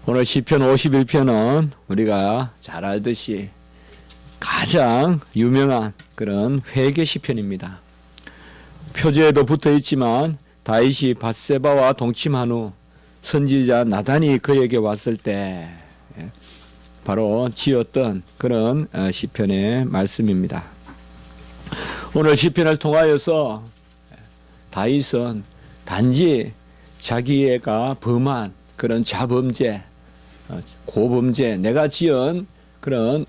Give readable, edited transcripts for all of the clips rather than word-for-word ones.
오늘 시편 51편은 우리가 잘 알듯이 가장 유명한 그런 회개 시편입니다. 표제에도 붙어 있지만 다윗이 밧세바와 동침한 후 선지자 나단이 그에게 왔을 때 바로 지었던 그런 시편의 말씀입니다. 오늘 시편을 통하여서 다윗은 단지 자기가 범한 그런 자범죄, 고범죄, 내가 지은 그런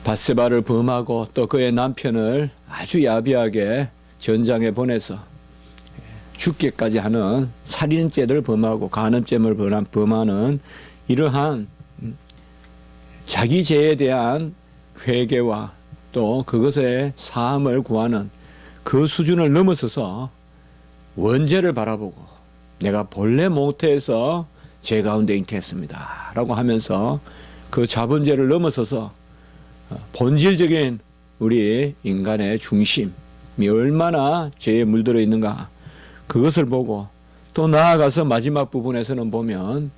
밧세바를 범하고 또 그의 남편을 아주 야비하게 전장에 보내서 죽게까지 하는 살인죄를 범하고 간음죄를 범하는 이러한 자기 죄에 대한 회개와 또 그것의 사함을 구하는 그 수준을 넘어서서 원죄를 바라보고 내가 본래 모태에서 죄 가운데 잉태했습니다 라고 하면서 그 자범죄를 넘어서서 본질적인 우리 인간의 중심이 얼마나 죄에 물들어 있는가 그것을 보고 또 나아가서 마지막 부분에서는 보면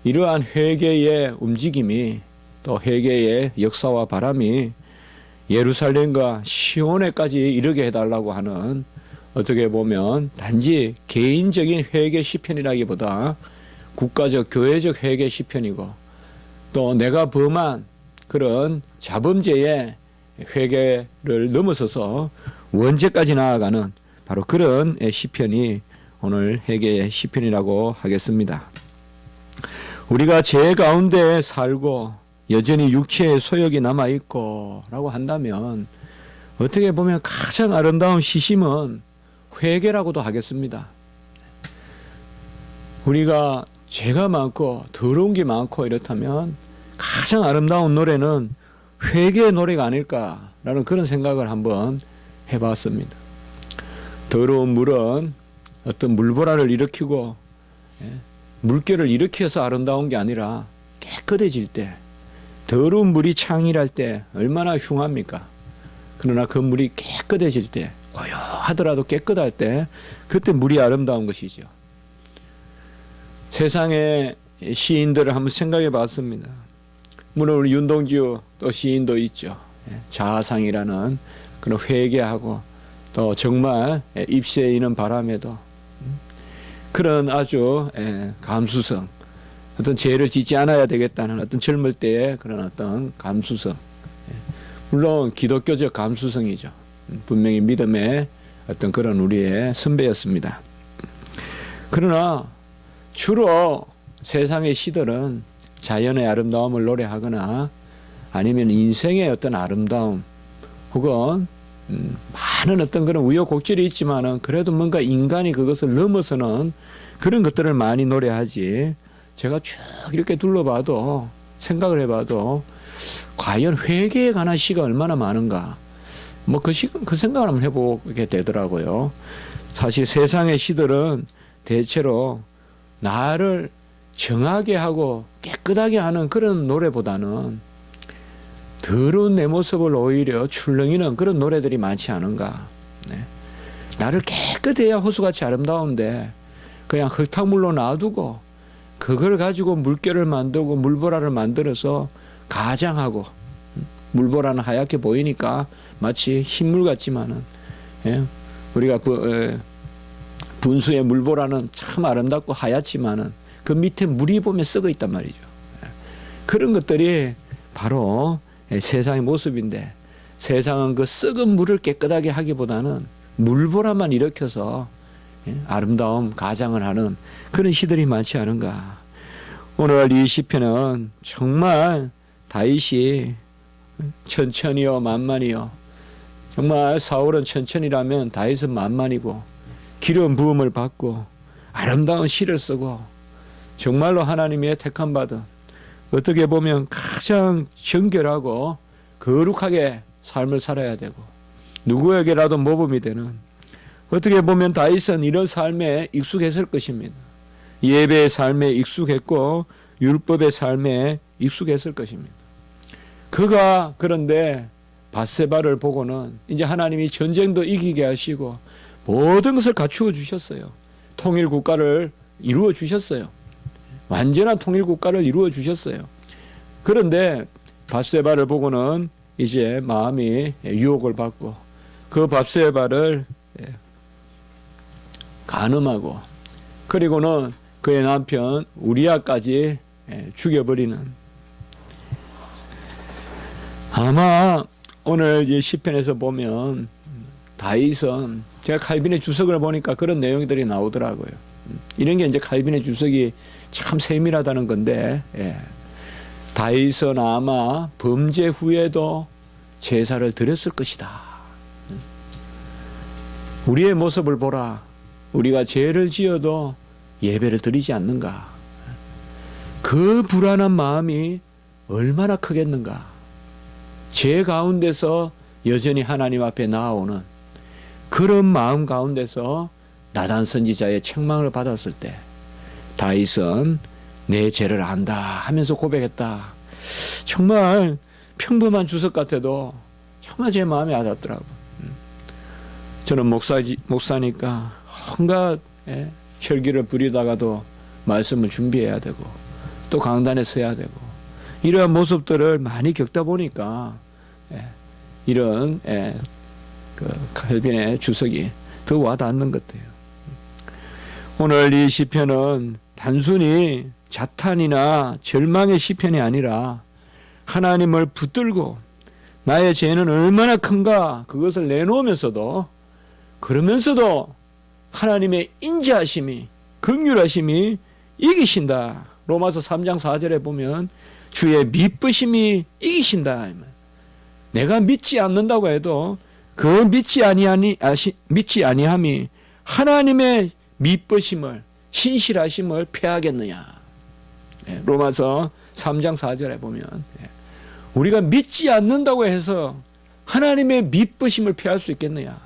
이러한 회개의 움직임이 또 회개의 역사와 바람이 예루살렘과 시온에까지 이르게 해달라고 하는 어떻게 보면 단지 개인적인 회개 시편이라기보다 국가적 교회적 회개 시편이고 또 내가 범한 그런 자범죄의 회개를 넘어서서 원죄까지 나아가는 바로 그런 시편이 오늘 회개의 시편이라고 하겠습니다. 우리가 죄 가운데 살고 여전히 육체의 소욕이 남아있고 라고 한다면 어떻게 보면 가장 아름다운 시심은 회개라고도 하겠습니다. 우리가 죄가 많고 더러운 게 많고 이렇다면 가장 아름다운 노래는 회개의 노래가 아닐까라는 그런 생각을 한번 해봤습니다. 더러운 물은 어떤 물보라를 일으키고 물결을 일으켜서 아름다운 게 아니라 깨끗해질 때 더러운 물이 창일할 때 얼마나 흉합니까? 그러나 그 물이 깨끗해질 때 고요하더라도 깨끗할 때 그때 물이 아름다운 것이죠. 세상의 시인들을 한번 생각해 봤습니다. 물론 우리 윤동주 또 시인도 있죠. 자아상이라는 그런 회개하고 또 정말 입시에 있는 바람에도 그런 아주 감수성, 어떤 죄를 짓지 않아야 되겠다는 어떤 젊을 때의 그런 어떤 감수성, 물론 기독교적 감수성이죠. 분명히 믿음의 어떤 그런 우리의 선배였습니다. 그러나 주로 세상의 시들은 자연의 아름다움을 노래하거나 아니면 인생의 어떤 아름다움 혹은 많은 어떤 그런 우여곡절이 있지만은 그래도 뭔가 인간이 그것을 넘어서는 그런 것들을 많이 노래하지. 제가 쭉 이렇게 둘러봐도 생각을 해봐도 과연 회개에 관한 시가 얼마나 많은가. 뭐 그 생각을 한번 해보게 되더라고요. 사실 세상의 시들은 대체로 나를 정하게 하고 깨끗하게 하는 그런 노래보다는 더러운 내 모습을 오히려 출렁이는 그런 노래들이 많지 않은가. 나를 깨끗해야 호수같이 아름다운데 그냥 흙탕물로 놔두고 그걸 가지고 물결을 만들고 물보라를 만들어서 가장하고 물보라는 하얗게 보이니까 마치 흰물 같지만은 우리가 분수의 물보라는 참 아름답고 하얗지만은 그 밑에 물이 보면 썩어 있단 말이죠. 그런 것들이 바로 세상의 모습인데 세상은 그 썩은 물을 깨끗하게 하기보다는 물보라만 일으켜서 아름다움 가장을 하는 그런 시들이 많지 않은가. 오늘 이 시편은 정말 다윗이 천천히요 만만히요 정말 사울은 천천히라면 다윗은 만만이고 기름 부음을 받고 아름다운 시를 쓰고 정말로 하나님의 택함 받은 어떻게 보면 가장 정결하고 거룩하게 삶을 살아야 되고 누구에게라도 모범이 되는 어떻게 보면 다윗은 이런 삶에 익숙했을 것입니다. 예배의 삶에 익숙했고 율법의 삶에 익숙했을 것입니다. 그가 그런데 밧세바를 보고는 이제 하나님이 전쟁도 이기게 하시고 모든 것을 갖추어 주셨어요. 통일 국가를 이루어 주셨어요. 완전한 통일 국가를 이루어 주셨어요. 그런데 밧세바를 보고는 이제 마음이 유혹을 받고 그 밧세바를 간음하고 그리고는 그의 남편 우리아까지 죽여버리는, 아마 오늘 이 시편에서 보면 다윗은, 제가 칼빈의 주석을 보니까 그런 내용들이 나오더라고요. 이런 게 이제 칼빈의 주석이 참 세밀하다는 건데, 다윗은 아마 범죄 후에도 제사를 드렸을 것이다. 우리의 모습을 보라. 우리가 죄를 지어도 예배를 드리지 않는가. 그 불안한 마음이 얼마나 크겠는가. 죄 가운데서 여전히 하나님 앞에 나아오는 그런 마음 가운데서 나단 선지자의 책망을 받았을 때 다윗은 내 죄를 안다 하면서 고백했다. 정말 평범한 주석 같아도 정말 제 마음에 와닿더라고요. 저는 목사니까 온갖 혈기를 부리다가도 말씀을 준비해야 되고 또 강단에 서야 되고 이러한 모습들을 많이 겪다 보니까 이런 그 칼빈의 주석이 더 와닿는 것 같아요. 오늘 이 시편은 단순히 자탄이나 절망의 시편이 아니라 하나님을 붙들고 나의 죄는 얼마나 큰가 그것을 내놓으면서도, 그러면서도 하나님의 인자하심이, 긍휼하심이 이기신다. 로마서 3장 4절에 보면 주의 미쁘심이 이기신다. 내가 믿지 않는다고 해도 그 믿지 아니함이 하나님의 미쁘심을, 신실하심을 패하겠느냐. 로마서 3장 4절에 보면 우리가 믿지 않는다고 해서 하나님의 미쁘심을 패할 수 있겠느냐.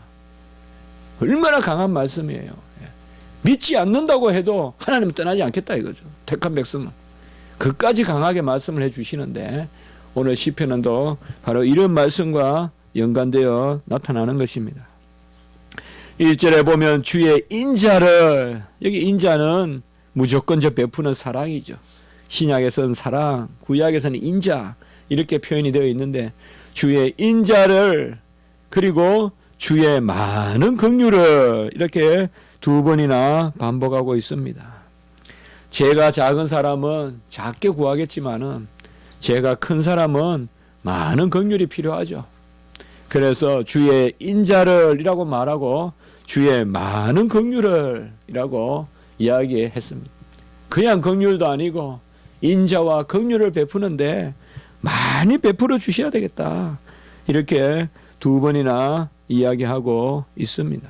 얼마나 강한 말씀이에요. 믿지 않는다고 해도 하나님은 떠나지 않겠다 이거죠. 택한 백성은. 그까지 강하게 말씀을 해주시는데 오늘 시편은 또 바로 이런 말씀과 연관되어 나타나는 것입니다. 1절에 보면 주의 인자를, 여기 인자는 무조건적 베푸는 사랑이죠. 신약에서는 사랑, 구약에서는 인자 이렇게 표현이 되어 있는데 주의 인자를 그리고 주의 많은 긍휼을 이렇게 두 번이나 반복하고 있습니다. 죄가 작은 사람은 작게 구하겠지만은 죄가 큰 사람은 많은 긍휼이 필요하죠. 그래서 주의 인자를 이라고 말하고 주의 많은 긍휼을 이라고 이야기했습니다. 그냥 긍휼도 아니고 인자와 긍휼을 베푸는데 많이 베풀어 주셔야 되겠다. 이렇게 두 번이나 이야기하고 있습니다.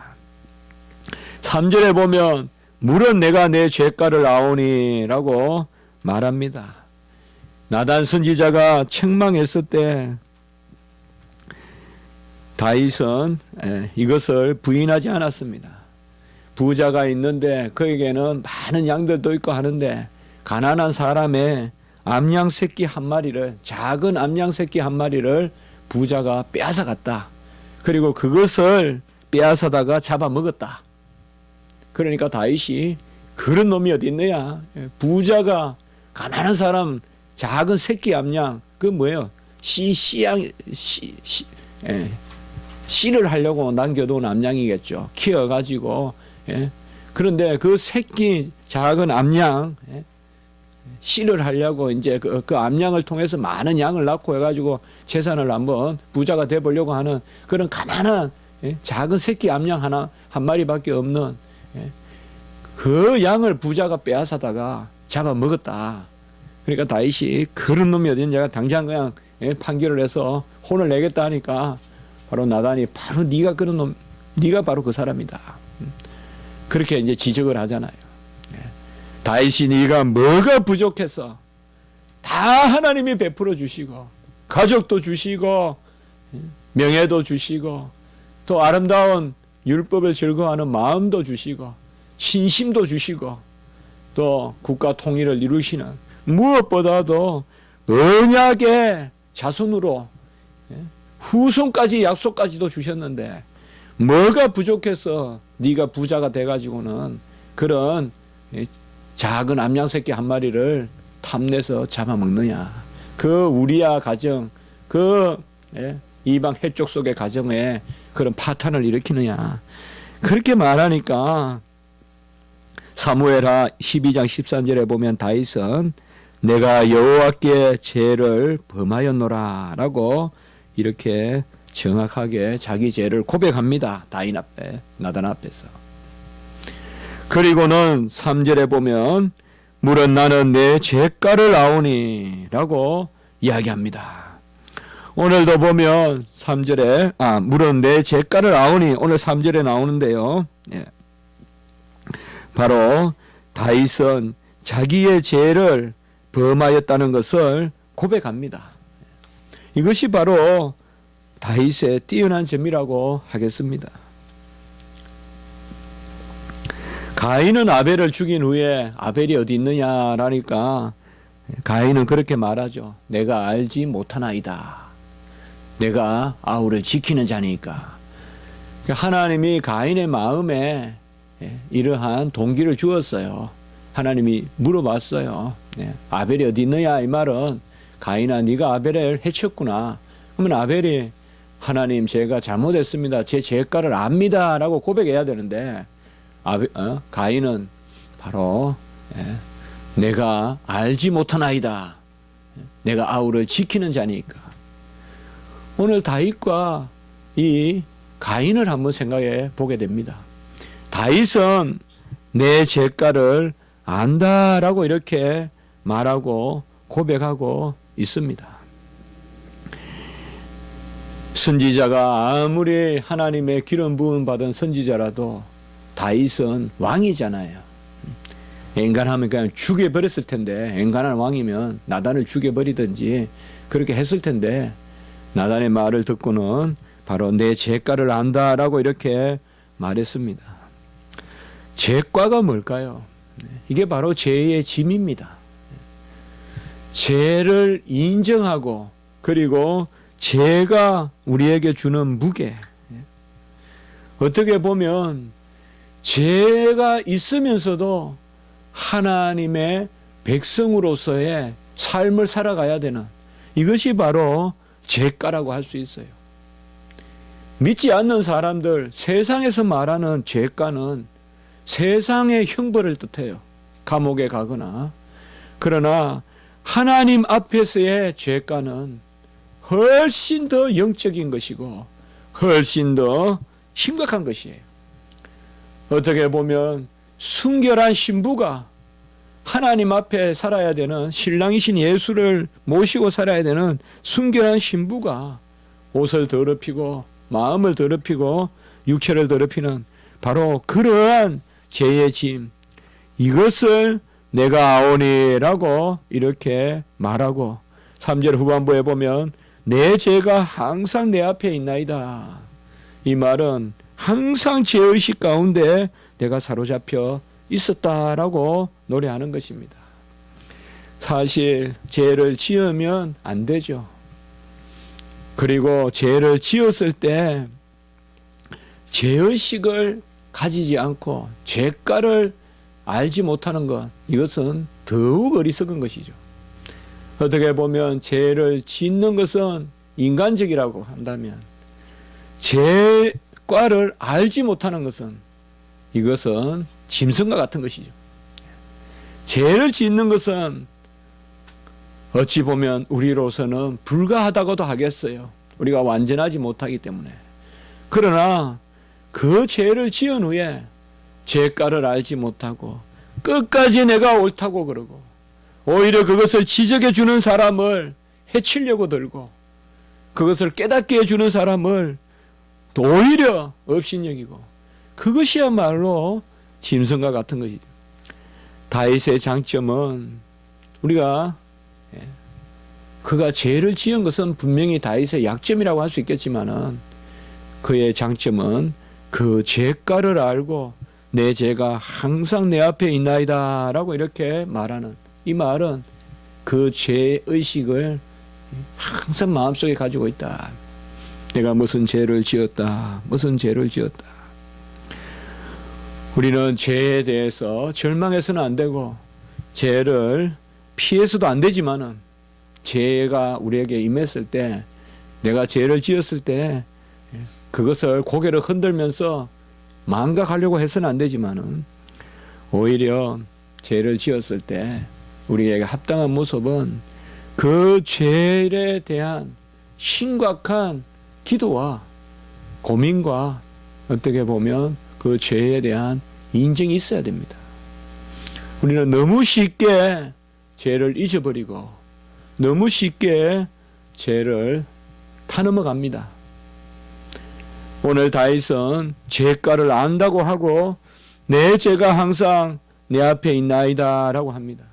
3절에 보면 물은 내가 내 죄가를 아오니 라고 말합니다. 나단 선지자가 책망했을 때 다윗은 이것을 부인하지 않았습니다. 부자가 있는데 그에게는 많은 양들도 있고 하는데 가난한 사람의 암양 새끼 한 마리를, 작은 암양 새끼 한 마리를 부자가 빼앗아 갔다. 그리고 그것을 빼앗아다가 잡아먹었다. 그러니까 다윗이 그런 놈이 어디 있느냐. 부자가 가난한 사람 작은 새끼 암양, 그 뭐예요? 씨를 하려고 남겨둔 암양이겠죠. 키워가지고. 그런데 그 새끼 작은 암양, 씨를 하려고 이제 그 암양을 통해서 많은 양을 낳고 해가지고 재산을 한번 부자가 되보려고 하는 그런 가난한 작은 새끼 암양 한 마리밖에 없는 그 양을 부자가 빼앗아다가 잡아먹었다. 그러니까 다윗이 그런 놈이 어딨냐 당장 그냥 판결을 해서 혼을 내겠다 하니까 바로 나단이 바로 네가 그런 놈, 네가 바로 그 사람이다. 그렇게 이제 지적을 하잖아요. 다윗이 네가 뭐가 부족해서 다 하나님이 베풀어 주시고 가족도 주시고 명예도 주시고 또 아름다운 율법을 즐거워하는 마음도 주시고 신심도 주시고 또 국가 통일을 이루시는 무엇보다도 언약의 자손으로 후손까지 약속까지도 주셨는데 뭐가 부족해서 네가 부자가 돼가지고는 그런 작은 암양새끼 한 마리를 탐내서 잡아먹느냐. 그 우리야 가정, 이방 해족 속의 가정에 그런 파탄을 일으키느냐. 그렇게 말하니까 사무엘하 12장 13절에 보면 다윗은 내가 여호와께 죄를 범하였노라 라고 이렇게 정확하게 자기 죄를 고백합니다. 다윗 앞에, 나단 앞에서. 그리고는 3절에 보면 물은 나는 내 죄가를 아오니 라고 이야기합니다. 오늘도 보면 3절에 물은 내 죄가를 아오니 오늘 3절에 나오는데요. 바로 다윗은 자기의 죄를 범하였다는 것을 고백합니다. 이것이 바로 다윗의 뛰어난 점이라고 하겠습니다. 가인은 아벨을 죽인 후에 아벨이 어디 있느냐라니까 가인은 그렇게 말하죠. 내가 알지 못하나이다. 내가 아우를 지키는 자니까. 하나님이 가인의 마음에 이러한 동기를 주었어요. 하나님이 물어봤어요. 아벨이 어디 있느냐 이 말은 가인아 네가 아벨을 해쳤구나. 그러면 아벨이 하나님 제가 잘못했습니다. 제 죄가를 압니다 라고 고백해야 되는데 가인은 바로 내가 알지 못하나이다. 내가 아우를 지키는 자니까. 오늘 다윗과 이 가인을 한번 생각해 보게 됩니다. 다윗은 내 죄가를 안다라고 이렇게 말하고 고백하고 있습니다. 선지자가 아무리 하나님의 기름 부음 받은 선지자라도 다윗은 왕이잖아요. 엔간하면 그냥 죽여버렸을 텐데, 엔간한 왕이면 나단을 죽여버리든지 그렇게 했을 텐데, 나단의 말을 듣고는 바로 내 죄가를 안다라고 이렇게 말했습니다. 죄과가 뭘까요? 이게 바로 죄의 짐입니다. 죄를 인정하고 그리고 죄가 우리에게 주는 무게. 어떻게 보면 죄가 있으면서도 하나님의 백성으로서의 삶을 살아가야 되는 이것이 바로 죄가라고 할 수 있어요. 믿지 않는 사람들, 세상에서 말하는 죄가는 세상의 형벌을 뜻해요. 감옥에 가거나. 그러나 하나님 앞에서의 죄가는 훨씬 더 영적인 것이고 훨씬 더 심각한 것이에요. 어떻게 보면 순결한 신부가 하나님 앞에 살아야 되는, 신랑이신 예수를 모시고 살아야 되는 순결한 신부가 옷을 더럽히고 마음을 더럽히고 육체를 더럽히는 바로 그러한 죄의 짐, 이것을 내가 아오니라고 이렇게 말하고 3절 후반부에 보면 내 죄가 항상 내 앞에 있나이다. 이 말은 항상 죄의식 가운데 내가 사로잡혀 있었다라고 노래하는 것입니다. 사실 죄를 지으면 안 되죠. 그리고 죄를 지었을 때 죄의식을 가지지 않고 죄가를 알지 못하는 것, 이것은 더욱 어리석은 것이죠. 어떻게 보면 죄를 짓는 것은 인간적이라고 한다면 죄과를 알지 못하는 것은 이것은 짐승과 같은 것이죠. 죄를 짓는 것은 어찌 보면 우리로서는 불가하다고도 하겠어요. 우리가 완전하지 못하기 때문에. 그러나 그 죄를 지은 후에 죄가를 알지 못하고 끝까지 내가 옳다고 그러고 오히려 그것을 지적해 주는 사람을 해치려고 들고 그것을 깨닫게 해주는 사람을 오히려 업신여기고 그것이야말로 짐승과 같은 것이죠. 다윗의 장점은 우리가 그가 죄를 지은 것은 분명히 다윗의 약점이라고 할 수 있겠지만은 그의 장점은 그 죄가를 알고 내 죄가 항상 내 앞에 있나이다 라고 이렇게 말하는, 이 말은 그 죄의식을 항상 마음속에 가지고 있다. 내가 무슨 죄를 지었다, 무슨 죄를 지었다. 우리는 죄에 대해서 절망해서는 안 되고 죄를 피해서도 안 되지만은 죄가 우리에게 임했을 때, 내가 죄를 지었을 때 그것을 고개를 흔들면서 망각하려고 해서는 안 되지만은 오히려 죄를 지었을 때 우리에게 합당한 모습은 그 죄에 대한 심각한 기도와 고민과 어떻게 보면 그 죄에 대한 인정이 있어야 됩니다. 우리는 너무 쉽게 죄를 잊어버리고 너무 쉽게 죄를 타넘어갑니다. 오늘 다윗은 죄가를 안다고 하고 내 죄가 항상 내 앞에 있나이다 라고 합니다.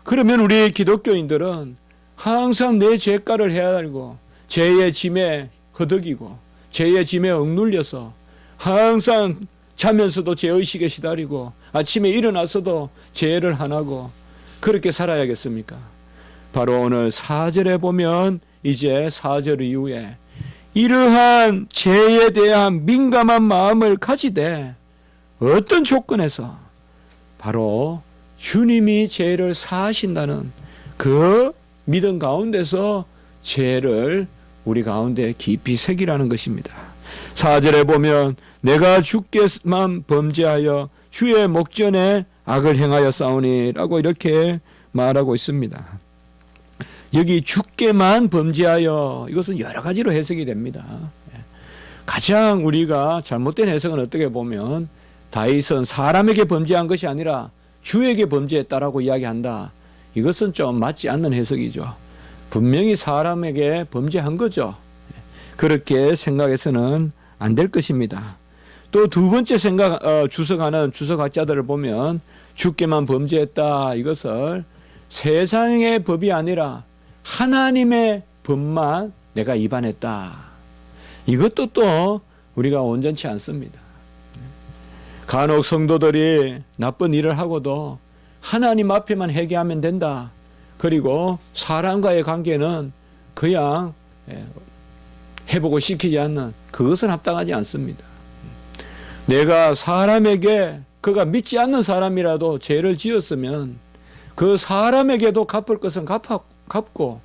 그러면 우리 기독교인들은 항상 내 죄가를 헤아리고 죄의 짐에 허덕이고 죄의 짐에 억눌려서 항상 자면서도 죄의식에 시달리고 아침에 일어나서도 죄를 안 하고 그렇게 살아야겠습니까? 바로 오늘 4절에 보면 이제 4절 이후에 이러한 죄에 대한 민감한 마음을 가지되 어떤 조건에서 바로 주님이 죄를 사하신다는 그 믿음 가운데서 죄를 우리 가운데 깊이 새기라는 것입니다. 4절에 보면 내가 주께만 범죄하여 주의 목전에 악을 행하였사오니 라고 이렇게 말하고 있습니다. 여기 주께만 범죄하여, 이것은 여러 가지로 해석이 됩니다. 가장 우리가 잘못된 해석은 어떻게 보면 다윗은 사람에게 범죄한 것이 아니라 주에게 범죄했다라고 이야기한다. 이것은 좀 맞지 않는 해석이죠. 분명히 사람에게 범죄한 거죠. 그렇게 생각해서는 안 될 것입니다. 또 두 번째 주석하는 주석학자들을 보면 주께만 범죄했다. 이것을 세상의 법이 아니라 하나님의 법만 내가 위반했다. 이것도 또 우리가 온전치 않습니다. 간혹 성도들이 나쁜 일을 하고도 하나님 앞에만 회개하면 된다. 그리고 사람과의 관계는 그냥 회복을 시키지 않는, 그것은 합당하지 않습니다. 내가 사람에게, 그가 믿지 않는 사람이라도 죄를 지었으면 그 사람에게도 갚을 것은 갚고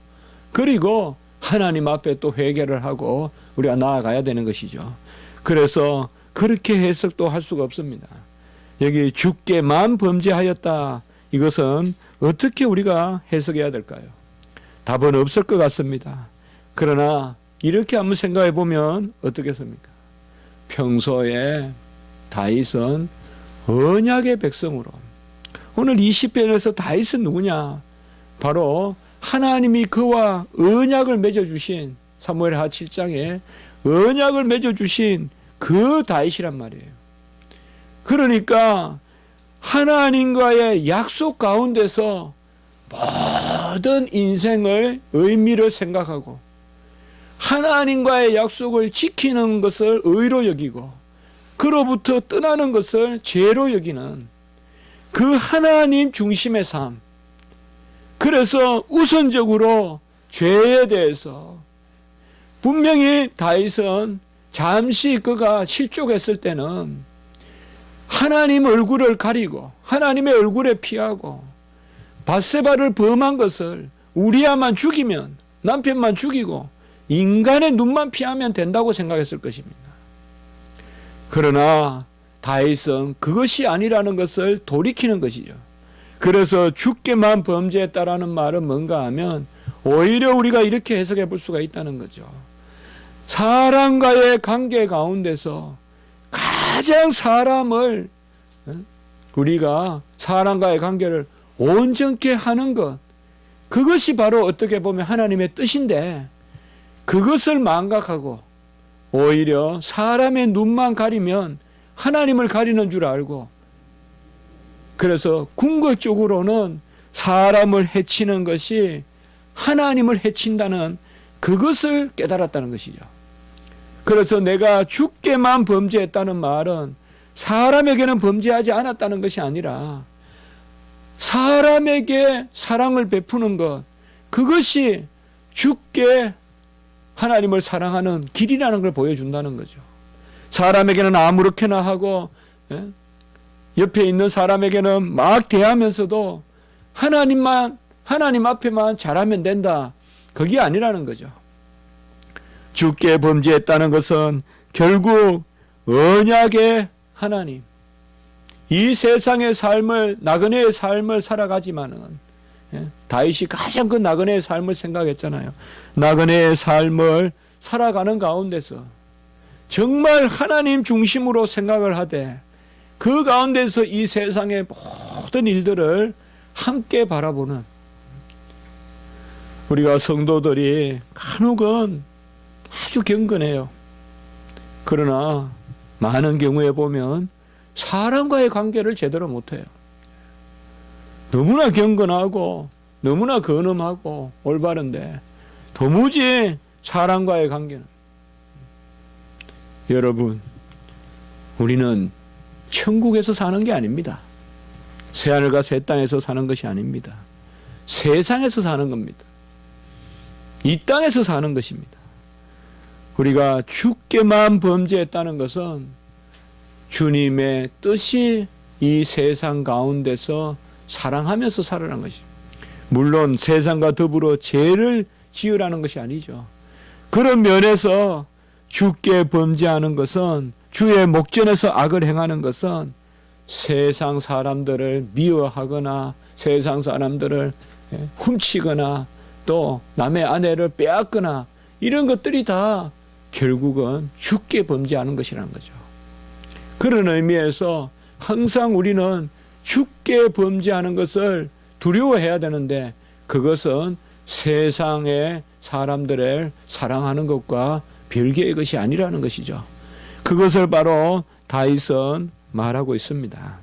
그리고 하나님 앞에 또 회개를 하고 우리가 나아가야 되는 것이죠. 그래서 그렇게 해석도 할 수가 없습니다. 여기 주께만 범죄하였다. 이것은 어떻게 우리가 해석해야 될까요? 답은 없을 것 같습니다. 그러나 이렇게 한번 생각해 보면 어떻겠습니까? 평소에 다윗은 언약의 백성으로, 오늘 20편에서 다윗은 누구냐? 바로 하나님이 그와 언약을 맺어주신, 사무엘하 7장에 언약을 맺어주신 그 다윗이란 말이에요. 그러니까 하나님과의 약속 가운데서 모든 인생의 의미를 생각하고 하나님과의 약속을 지키는 것을 의로 여기고 그로부터 떠나는 것을 죄로 여기는 그 하나님 중심의 삶. 그래서 우선적으로 죄에 대해서 분명히 다윗은 잠시 그가 실족했을 때는 하나님 얼굴을 가리고 하나님의 얼굴에 피하고 밧세바를 범한 것을 우리야만 죽이면, 남편만 죽이고 인간의 눈만 피하면 된다고 생각했을 것입니다. 그러나 다윗은 그것이 아니라는 것을 돌이키는 것이죠. 그래서 주께만 범죄했다라는 말은 뭔가 하면 오히려 우리가 이렇게 해석해 볼 수가 있다는 거죠. 사람과의 관계 가운데서 가장 사람을, 우리가 사람과의 관계를 온전케 하는 것, 그것이 바로 어떻게 보면 하나님의 뜻인데 그것을 망각하고 오히려 사람의 눈만 가리면 하나님을 가리는 줄 알고, 그래서 궁극적으로는 사람을 해치는 것이 하나님을 해친다는 그것을 깨달았다는 것이죠. 그래서 내가 주께만 범죄했다는 말은 사람에게는 범죄하지 않았다는 것이 아니라 사람에게 사랑을 베푸는 것, 그것이 주께 하나님을 사랑하는 길이라는 걸 보여준다는 거죠. 사람에게는 아무렇게나 하고 옆에 있는 사람에게는 막 대하면서도 하나님 앞에만 잘하면 된다. 그게 아니라는 거죠. 주께 범죄했다는 것은 결국 언약의 하나님, 이 세상의 삶을, 나그네의 삶을 살아가지만은, 다윗이 가장 그 나그네의 삶을 생각했잖아요. 나그네의 삶을 살아가는 가운데서 정말 하나님 중심으로 생각을 하되 그 가운데서 이 세상의 모든 일들을 함께 바라보는, 우리가 성도들이 간혹은 아주 경건해요. 그러나 많은 경우에 보면 사람과의 관계를 제대로 못해요. 너무나 경건하고 너무나 근엄하고 올바른데 도무지 사람과의 관계는, 여러분, 우리는 천국에서 사는 게 아닙니다. 새하늘과 새 땅에서 사는 것이 아닙니다. 세상에서 사는 겁니다. 이 땅에서 사는 것입니다. 우리가 주께만 범죄했다는 것은 주님의 뜻이 이 세상 가운데서 사랑하면서 살아가는 것입니다. 물론 세상과 더불어 죄를 지으라는 것이 아니죠. 그런 면에서 주께 범죄하는 것은, 주의 목전에서 악을 행하는 것은 세상 사람들을 미워하거나 세상 사람들을 훔치거나 또 남의 아내를 빼앗거나 이런 것들이 다 결국은 주께 범죄하는 것이라는 거죠. 그런 의미에서 항상 우리는 주께 범죄하는 것을 두려워해야 되는데, 그것은 세상의 사람들을 사랑하는 것과 별개의 것이 아니라는 것이죠. 그것을 바로 다윗은 말하고 있습니다.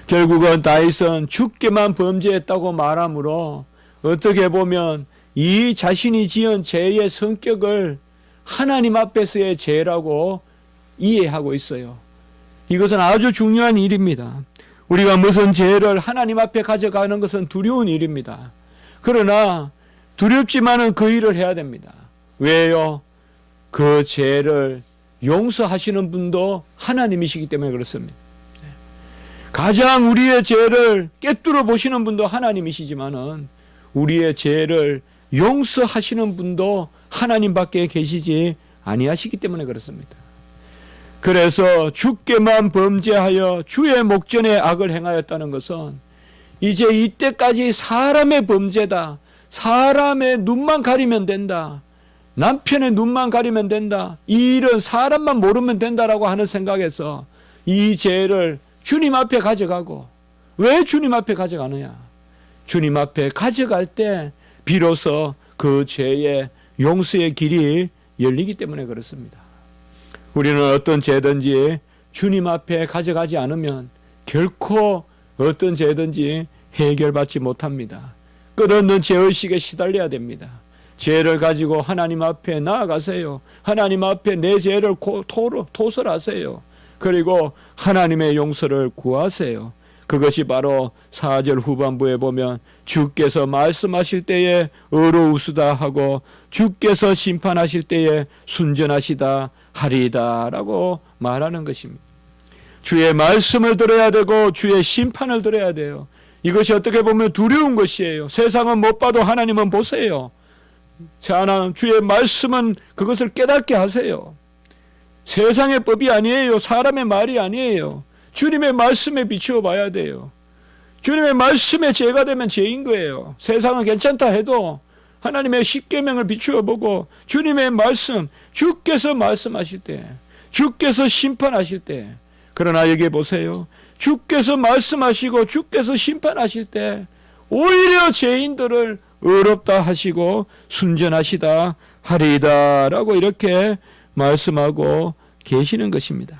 결국은 다윗은 주께만 범죄했다고 말하므로 어떻게 보면 이 자신이 지은 죄의 성격을 하나님 앞에서의 죄라고 이해하고 있어요. 이것은 아주 중요한 일입니다. 우리가 무슨 죄를 하나님 앞에 가져가는 것은 두려운 일입니다. 그러나 두렵지만은 그 일을 해야 됩니다. 왜요? 그 죄를 용서하시는 분도 하나님이시기 때문에 그렇습니다. 가장 우리의 죄를 꿰뚫어 보시는 분도 하나님이시지만은 우리의 죄를 용서하시는 분도 하나님밖에 계시지 아니하시기 때문에 그렇습니다. 그래서 주께만 범죄하여 주의 목전에 악을 행하였다는 것은 이제 이때까지 사람의 범죄다, 사람의 눈만 가리면 된다, 남편의 눈만 가리면 된다, 이 일은 사람만 모르면 된다라고 하는 생각에서 이 죄를 주님 앞에 가져가고, 왜 주님 앞에 가져가느냐? 주님 앞에 가져갈 때 비로소 그 죄의 용서의 길이 열리기 때문에 그렇습니다. 우리는 어떤 죄든지 주님 앞에 가져가지 않으면 결코 어떤 죄든지 해결받지 못합니다. 끝없는 죄의식에 시달려야 됩니다. 죄를 가지고 하나님 앞에 나아가세요. 하나님 앞에 내 죄를 토설하세요. 그리고 하나님의 용서를 구하세요. 그것이 바로 4절 후반부에 보면 주께서 말씀하실 때에 의로우시다 하고 주께서 심판하실 때에 순전하시다 하리이다 라고 말하는 것입니다. 주의 말씀을 들어야 되고 주의 심판을 들어야 돼요. 이것이 어떻게 보면 두려운 것이에요. 세상은 못 봐도 하나님은 보세요. 하나님, 주의 말씀은 그것을 깨닫게 하세요. 세상의 법이 아니에요. 사람의 말이 아니에요. 주님의 말씀에 비추어 봐야 돼요. 주님의 말씀에 죄가 되면 죄인 거예요. 세상은 괜찮다 해도 하나님의 십계명을 비추어 보고 주님의 말씀, 주께서 말씀하실 때, 주께서 심판하실 때, 그러나 여기 보세요. 주께서 말씀하시고 주께서 심판하실 때 오히려 죄인들을 의롭다 하시고 순전하시다 하리이다 라고 이렇게 말씀하고 계시는 것입니다.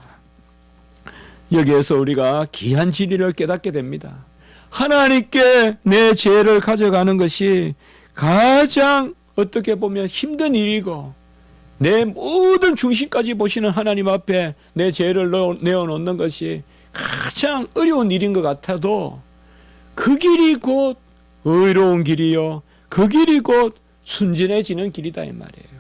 여기에서 우리가 귀한 진리를 깨닫게 됩니다. 하나님께 내 죄를 가져가는 것이 가장 어떻게 보면 힘든 일이고, 내 모든 중심까지 보시는 하나님 앞에 내 죄를 내어놓는 것이 가장 어려운 일인 것 같아도 그 길이 곧 의로운 길이요, 그 길이 곧 순진해지는 길이다 이 말이에요.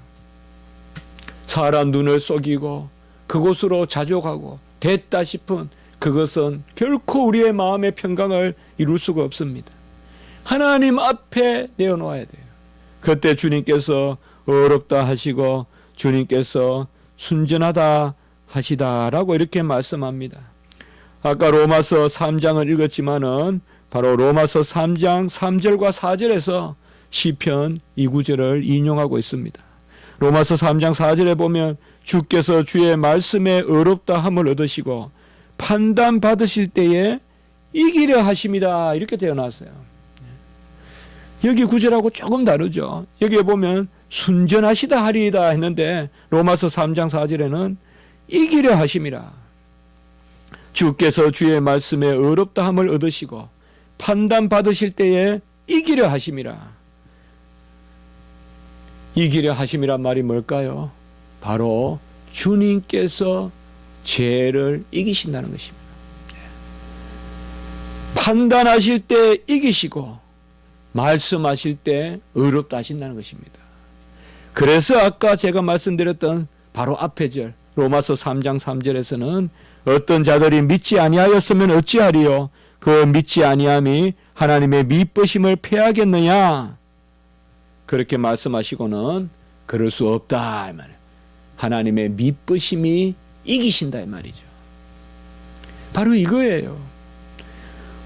사람 눈을 속이고 그곳으로 자족하고 됐다 싶은 그것은 결코 우리의 마음의 평강을 이룰 수가 없습니다. 하나님 앞에 내어놓아야 돼요. 그때 주님께서 어렵다 하시고 주님께서 순전하다 하시다라고 이렇게 말씀합니다. 아까 로마서 3장을 읽었지만은 바로 로마서 3장 3절과 4절에서 시편 이 구절을 인용하고 있습니다. 로마서 3장 4절에 보면 주께서 주의 말씀에 어렵다 함을 얻으시고 판단 받으실 때에 이기려 하심이다 이렇게 되어놨어요. 여기 구절하고 조금 다르죠. 여기에 보면 순전하시다 하리이다 했는데 로마서 3장 4절에는 이기려 하심이라. 주께서 주의 말씀에 어렵다 함을 얻으시고 판단 받으실 때에 이기려 하심이라. 이기려 하심이란 말이 뭘까요? 바로 주님께서 죄를 이기신다는 것입니다. 판단하실 때 이기시고 말씀하실 때 어렵다 하신다는 것입니다. 그래서 아까 제가 말씀드렸던 바로 앞에 절 로마서 3장 3절에서는 어떤 자들이 믿지 아니하였으면 어찌하리요? 그 믿지 아니함이 하나님의 미쁘심을 패하겠느냐? 그렇게 말씀하시고는 그럴 수 없다 이 말이에요. 하나님의 미쁘심이 이기신다 이 말이죠. 바로 이거예요.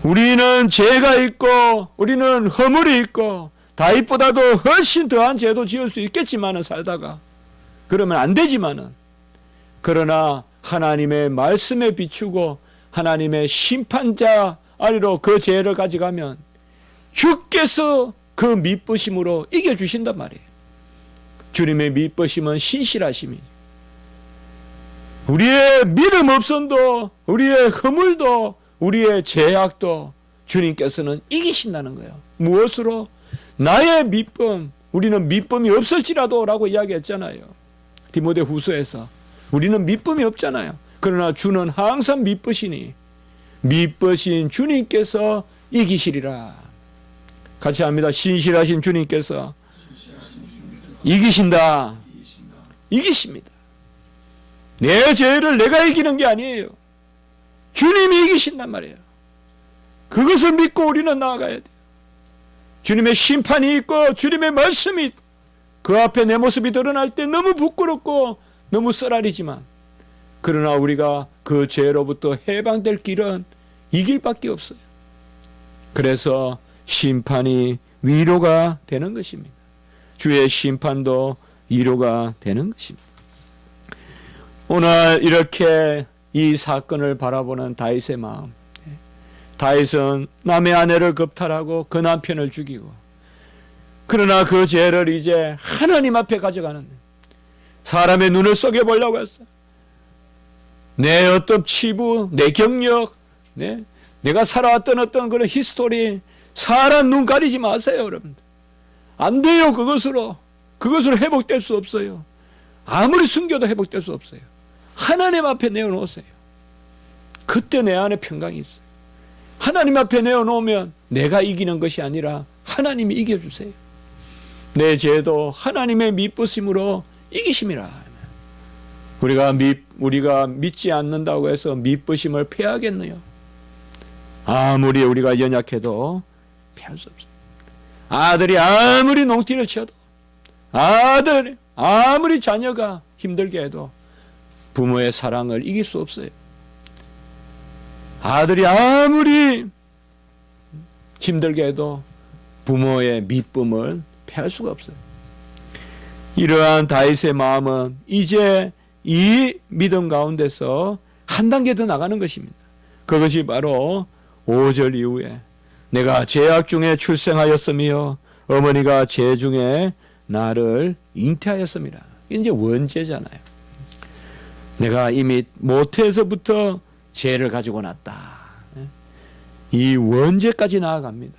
우리는 죄가 있고 우리는 허물이 있고 다윗보다도 훨씬 더한 죄도 지을 수 있겠지만은 살다가 그러면 안 되지만은 그러나 하나님의 말씀에 비추고 하나님의 심판자 아래로 그 죄를 가져가면 주께서 그 미쁘심으로 이겨주신단 말이에요. 주님의 미쁘심은 신실하심이에요. 우리의 믿음 없음도 우리의 허물도 우리의 죄악도 주님께서는 이기신다는 거예요. 무엇으로? 나의 미쁨, 우리는 미쁨이 없을지라도 라고 이야기했잖아요. 디모데 후서에서 우리는 미쁨이 없잖아요. 그러나 주는 항상 미쁘시니 미쁘신 주님께서 이기시리라. 같이 합니다. 신실하신 주님께서 이기신다. 이기십니다. 내 죄를 내가 이기는 게 아니에요. 주님이 이기신단 말이에요. 그것을 믿고 우리는 나아가야 돼요. 주님의 심판이 있고 주님의 말씀이 그 앞에 내 모습이 드러날 때 너무 부끄럽고 너무 쓰라리지만 그러나 우리가 그 죄로부터 해방될 길은 이 길밖에 없어요. 그래서 심판이 위로가 되는 것입니다. 주의 심판도 위로가 되는 것입니다. 오늘 이렇게 이 사건을 바라보는 다윗의 마음. 다윗은 남의 아내를 겁탈하고 그 남편을 죽이고 그러나 그 죄를 이제 하나님 앞에 가져가는 사람의 눈을 쏘개보려고 했어. 내 어떤 치부, 내 경력, 내가 살아왔던 어떤 그런 히스토리 사람 눈 가리지 마세요 여러분. 안 돼요. 그것으로 회복될 수 없어요. 아무리 숨겨도 회복될 수 없어요. 하나님 앞에 내어놓으세요. 그때 내 안에 평강이 있어요. 하나님 앞에 내어놓으면 내가 이기는 것이 아니라 하나님이 이겨주세요. 내 죄도 하나님의 미쁘심으로 이기심이라. 우리가 믿지 않는다고 해서 미쁘심을 패하겠느요? 아무리 우리가 연약해도 패할 수 없어요. 아들이 아무리 농티를 쳐도 아무리 자녀가 힘들게 해도 부모의 사랑을 이길 수 없어요. 아들이 아무리 힘들게 해도 부모의 미쁨을 패할 수가 없어요. 이러한 다윗의 마음은 이제 이 믿음 가운데서 한 단계 더 나가는 것입니다. 그것이 바로 5절 이후에 내가 죄악 중에 출생하였으며 어머니가 죄 중에 나를 잉태하였습니다. 이제 원죄잖아요. 내가 이미 모태에서부터 죄를 가지고 났다. 이 원죄까지 나아갑니다.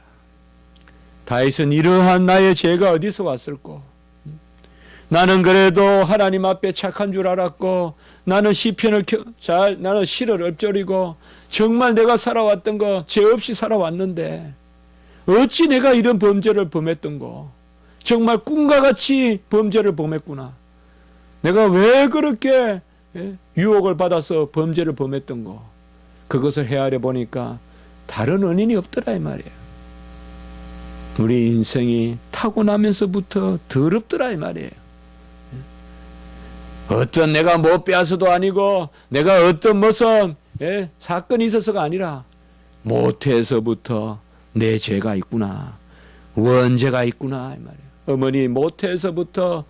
다윗은 이러한 나의 죄가 어디서 왔을꼬? 나는 그래도 하나님 앞에 착한 줄 알았고 나는 시편을 나는 시를 읊조리고 정말 내가 살아왔던 거 죄 없이 살아왔는데 어찌 내가 이런 범죄를 범했던고? 정말 꿈과 같이 범죄를 범했구나. 내가 왜 그렇게 유혹을 받아서 범죄를 범했던고? 그것을 헤아려 보니까 다른 원인이 없더라 이 말이에요. 우리 인생이 타고나면서부터 더럽더라 이 말이에요. 어떤 내가 뭐 빼앗아도 아니고 내가 어떤 무슨 사건이 있어서가 아니라 모태에서부터 내 죄가 있구나, 원죄가 있구나 이 말이에요. 어머니 모태에서부터